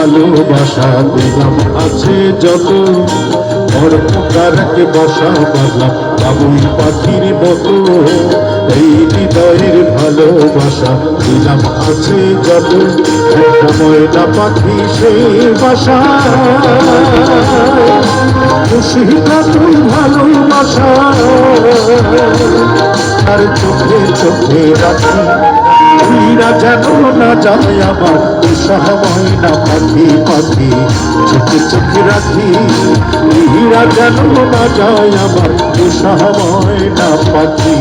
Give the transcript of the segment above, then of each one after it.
ভালোবাসা দিলাম আছে যত, ওর পোকারকে বসা বাঁধলাম বাবুই পাখির মতো। এই হৃদয়ের ভালোবাসা দিলাম আছে যত, একটা ময়না পাখি সেই বাসা। খুশিটা তুই ভালোবাসা আর চোখে চোখে রাখি, তুইরা যেন না যায় আমার উৎসাহ ময়না পাখি পাখি। চোখে চোখে রাখি তুইরা যেন না যায় আমার উৎসাহ ময়না পাখি।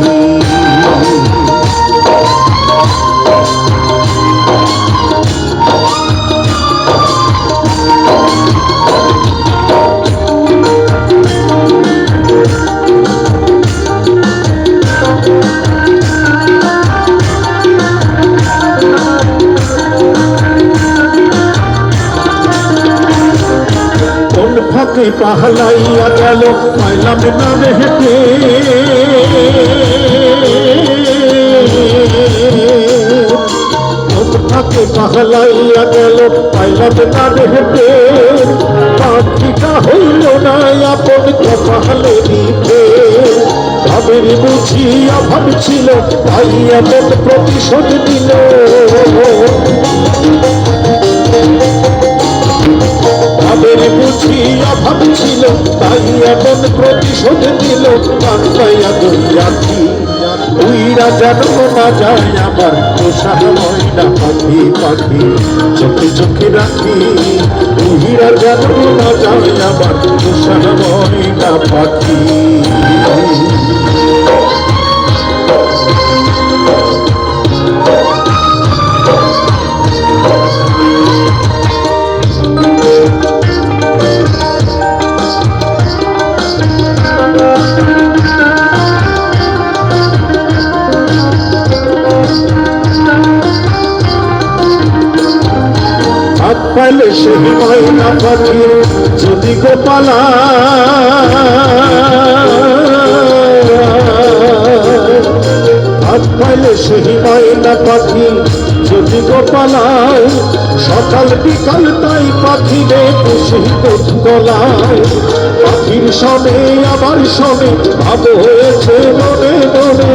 ফাঁকে পাহলাইয়া গেল পাইলাম না হেঁটে, ফাঁকে পাহলাইয়া গেল পাইলাম না হেঁটে। পাখিটা হইল না আপন কপালে নিতে, ভাবের বুঝি অভাব ছিল তাই এমন প্রতিশোধ দিল। ভাবের বুঝি অভাব ছিল তাই এমন প্রতিশোধ দিল। কান্দাইয়া রাখি উইরা যেন না যায় আমার পোষা ময়না পাখি পাখি। চোখে চোখে রাখি উইরা যেন না যায় আমার পোষা ময়না পাখি। পাইলে সেই ময়না পাখি যদি গোপালা, হাত পাইলে সেই ময়না পাখি যদি গোপালায়। সকাল বিকাল তাই পাখি রে খুশি গলায়। পাখির সনে আমার সনে ভাব হয়েছে মনে মনে,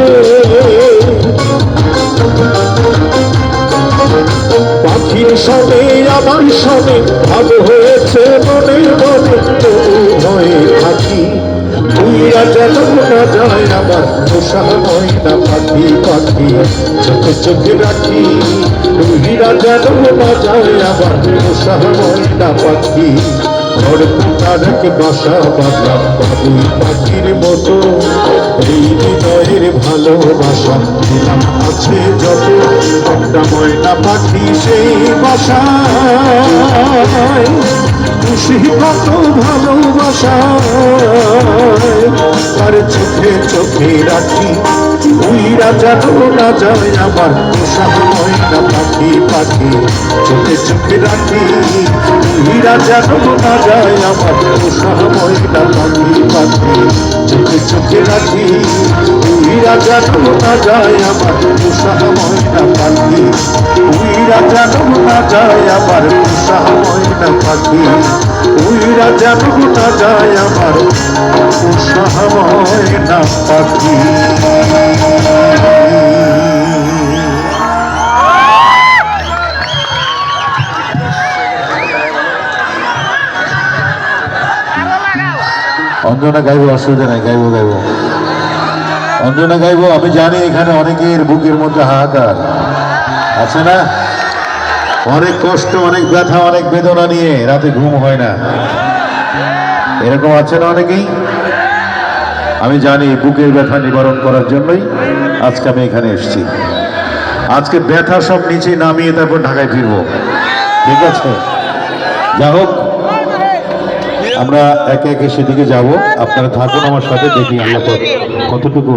পাখির সনে আমার সনে ভাব হয়েছে মনে মনে। হয়ে থাকি তুইরা যেন না যায় আমার পোষা ময়না পাখি পাখি। চোখে চোখে রাখি তুইরা যেন না যায় আমার পোষা ময়না পাখি। ঘর পোকারকে বাসা বাঁধলাম বাবুই পাখির মতো। এই হৃদয়ের ভালোবাসা দিলাম আছে যত, একটা ময়না পাখি সেই বাসায়। খুশি কত ভালোবাসা আর চোখে চোখে রাখি উইরা যেন না যায় আমার পোষা ময়না পাখি পাখি। চোখে চোখে রাখি উইরা যেন না যায় আমার পোষা ময়না পাখি পাখি। চোখে চোখে রাখি উইরা যেন না যায় আমার পোষা ময়না পাখি। উইরা যেন না যায় আমার পোষা ময়না পাখি। উইরা যেন না যায় আমার পোষা ময়না পাখি। অঞ্জনা গাইবো, অসুবিধা নাই, গাইবো গাইবো অঞ্জনা গাইবো। আমি জানি এখানে অনেকের বুকের মধ্যে হাহাকার আছে না, অনেক কষ্ট, অনেক ব্যথা, অনেক বেদনা নিয়ে রাতে ঘুম হয় না, এরকম আছে না অনেকেই। আমি জানি বুকের ব্যথা নিবারণ করার জন্যই আজকে আমি এখানে এসেছি। আজকে ব্যথা সব নিচে নামিয়ে তারপর ঢাকায় ফিরবো, ঠিক আছে? যা হোক, আমরা একে একে সেদিকে যাব। আপনারা থাকুন আমার সাথে, দেখি আল্লাহ কতটুকু